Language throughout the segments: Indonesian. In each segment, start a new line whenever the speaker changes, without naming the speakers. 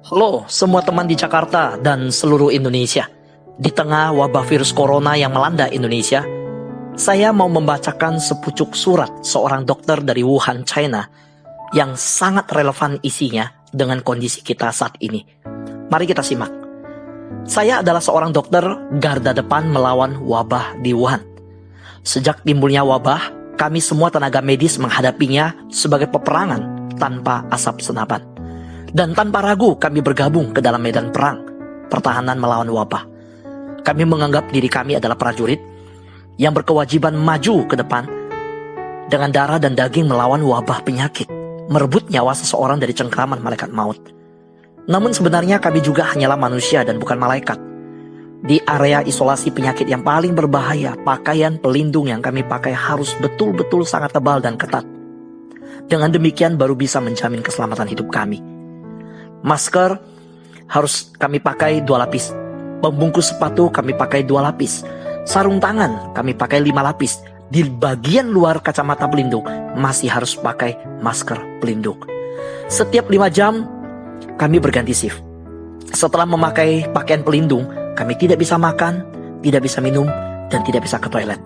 Halo semua teman di Jakarta dan seluruh Indonesia. Di tengah wabah virus corona yang melanda Indonesia, saya mau membacakan sepucuk surat seorang dokter dari Wuhan, China yang sangat relevan isinya dengan kondisi kita saat ini. Mari kita simak. Saya adalah seorang dokter garda depan melawan wabah di Wuhan. Sejak timbulnya wabah, kami semua tenaga medis menghadapinya sebagai peperangan tanpa asap senapan. Dan tanpa ragu kami bergabung ke dalam medan perang, pertahanan melawan wabah. Kami menganggap diri kami adalah prajurit yang berkewajiban maju ke depan dengan darah dan daging melawan wabah penyakit, merebut nyawa seseorang dari cengkraman malaikat maut. Namun sebenarnya kami juga hanyalah manusia dan bukan malaikat. Di area isolasi penyakit yang paling berbahaya, pakaian pelindung yang kami pakai harus betul-betul sangat tebal dan ketat. Dengan demikian baru bisa menjamin keselamatan hidup kami. Masker harus kami pakai 2 lapis. Pembungkus sepatu kami pakai 2 lapis. Sarung tangan kami pakai 5 lapis. Di bagian luar kacamata pelindung masih harus pakai masker pelindung. Setiap 5 jam kami berganti shift. Setelah memakai pakaian pelindung, kami tidak bisa makan, tidak bisa minum, dan tidak bisa ke toilet.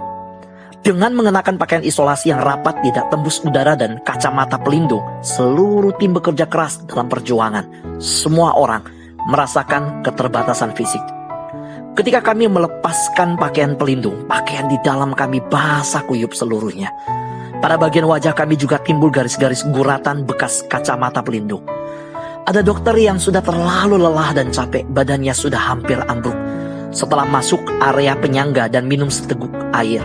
Dengan mengenakan pakaian isolasi yang rapat, tidak tembus udara dan kacamata pelindung, seluruh tim bekerja keras dalam perjuangan. Semua orang merasakan keterbatasan fisik. Ketika kami melepaskan pakaian pelindung, pakaian di dalam kami basah kuyup seluruhnya. Pada bagian wajah kami juga timbul garis-garis guratan bekas kacamata pelindung. Ada dokter yang sudah terlalu lelah dan capek, badannya sudah hampir ambruk. Setelah masuk area penyangga dan minum seteguk air,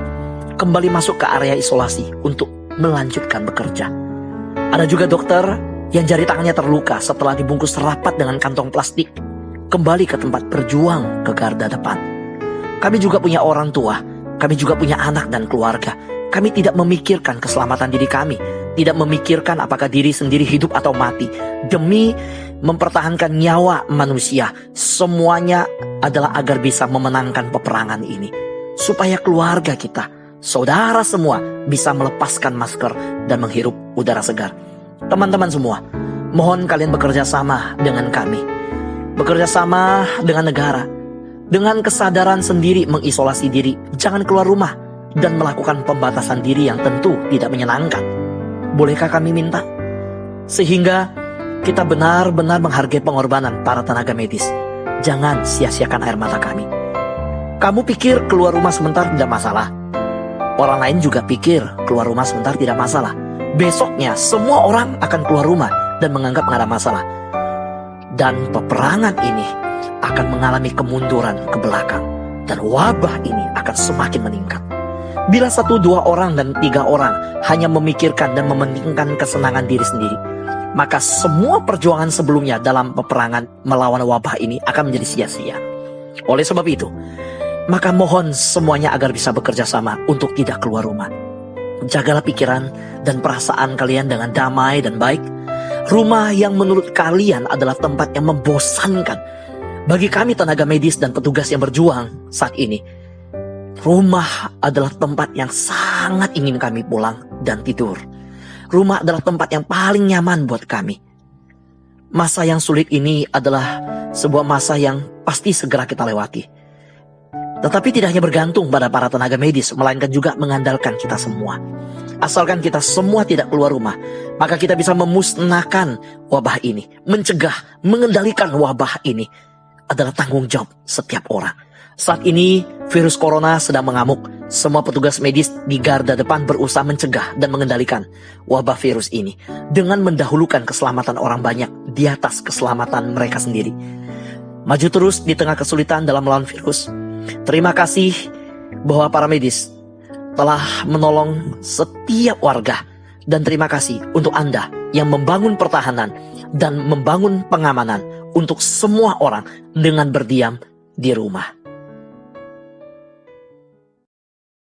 kembali masuk ke area isolasi untuk melanjutkan bekerja. Ada juga dokter yang jari tangannya terluka setelah dibungkus rapat dengan kantong plastik, kembali ke tempat berjuang ke garda depan. Kami juga punya orang tua, kami juga punya anak dan keluarga. Kami tidak memikirkan keselamatan diri kami, tidak memikirkan apakah diri sendiri hidup atau mati. Demi mempertahankan nyawa manusia, semuanya adalah agar bisa memenangkan peperangan ini. Supaya keluarga kita, saudara semua bisa melepaskan masker dan menghirup udara segar. Teman-teman semua, mohon kalian bekerja sama dengan kami. Bekerja sama dengan negara. Dengan kesadaran sendiri mengisolasi diri. Jangan keluar rumah dan melakukan pembatasan diri yang tentu tidak menyenangkan. Bolehkah kami minta? Sehingga kita benar-benar menghargai pengorbanan para tenaga medis. Jangan sia-siakan air mata kami. Kamu pikir keluar rumah sebentar tidak masalah? Orang lain juga pikir keluar rumah sebentar tidak masalah. Besoknya semua orang akan keluar rumah dan menganggap nggak ada masalah. Dan peperangan ini akan mengalami kemunduran ke belakang. Dan wabah ini akan semakin meningkat. Bila 1, 2 orang dan 3 orang hanya memikirkan dan mementingkan kesenangan diri sendiri, maka semua perjuangan sebelumnya dalam peperangan melawan wabah ini akan menjadi sia-sia. Oleh sebab itu, maka mohon semuanya agar bisa bekerja sama untuk tidak keluar rumah. Jagalah pikiran dan perasaan kalian dengan damai dan baik. Rumah yang menurut kalian adalah tempat yang membosankan. Bagi kami tenaga medis dan petugas yang berjuang saat ini, rumah adalah tempat yang sangat ingin kami pulang dan tidur. Rumah adalah tempat yang paling nyaman buat kami. Masa yang sulit ini adalah sebuah masa yang pasti segera kita lewati. Tetapi tidak hanya bergantung pada para tenaga medis, melainkan juga mengandalkan kita semua. Asalkan kita semua tidak keluar rumah, maka kita bisa memusnahkan wabah ini. Mencegah, mengendalikan wabah ini adalah tanggung jawab setiap orang. Saat ini virus corona sedang mengamuk. Semua petugas medis di garda depan berusaha mencegah dan mengendalikan wabah virus ini dengan mendahulukan keselamatan orang banyak di atas keselamatan mereka sendiri. Maju terus di tengah kesulitan dalam melawan virus. Terima kasih bahwa para medis telah menolong setiap warga. Dan terima kasih untuk Anda yang membangun pertahanan dan membangun pengamanan untuk semua orang dengan berdiam di rumah.